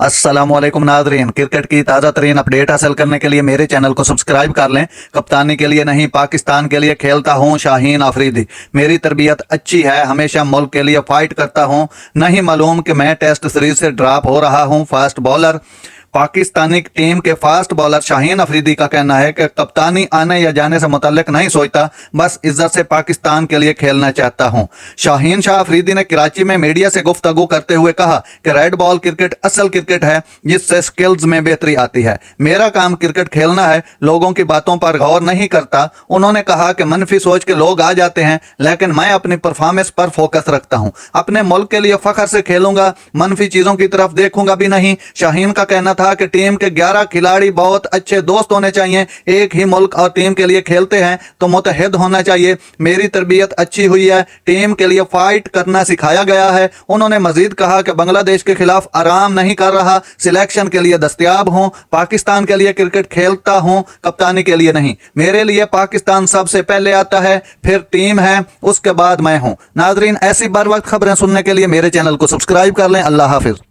अस्सलामुअलैकुम नाज़रीन, क्रिकेट की ताज़ा तरीन अपडेट हासिल करने के लिए मेरे चैनल को सब्सक्राइब कर लें। कप्तानी के लिए नहीं, पाकिस्तान के लिए खेलता हूं शाहीन अफरीदी। मेरी तरबियत अच्छी है, हमेशा मुल्क के लिए फाइट करता हूं। नहीं मालूम कि मैं टेस्ट सीरीज से ड्रॉप हो रहा हूं। फास्ट बॉलर पाकिस्तानी टीम के फास्ट बॉलर शाहीन अफरीदी का कहना है कि कप्तानी आने या जाने से मुतल्लिक नहीं सोचता, बस इज्जत से पाकिस्तान के लिए खेलना चाहता हूं। शाहीन शाह अफरीदी ने कराची में मीडिया से गुफ्तगू करते हुए कहा कि रेड बॉल क्रिकेट असल क्रिकेट है जिससे स्किल्स में बेहतरी आती है। मेरा काम क्रिकेट खेलना है, लोगों की बातों पर गौर नहीं करता। उन्होंने कहा कि मनफी सोच के लोग आ जाते हैं, लेकिन मैं अपनी परफॉर्मेंस पर फोकस रखता हूं। अपने मुल्क के लिए फख्र से खेलूंगा, मनफी चीजों की तरफ देखूंगा भी नहीं। शाहीन का कहना था कि टीम के 11 खिलाड़ी बहुत अच्छे दोस्त होने चाहिए। एक ही मुल्क और टीम के लिए खेलते हैं तो मुतहद होना चाहिए। मेरी तरबियत अच्छी हुई है, टीम के लिए फाइट करना सिखाया गया है। उन्होंने मजीद कहा कि बांग्लादेश के खिलाफ आराम नहीं कर रहा, सिलेक्शन के लिए दस्तयाब हूं। पाकिस्तान के लिए क्रिकेट खेलता हूं, कप्तानी के लिए नहीं। मेरे लिए पाकिस्तान सबसे पहले आता है, फिर टीम है, उसके बाद मैं हूं। नाजरीन, ऐसी बर वक्त खबरें सुनने के लिए मेरे चैनल को सब्सक्राइब कर लें। अल्लाह हाफिज।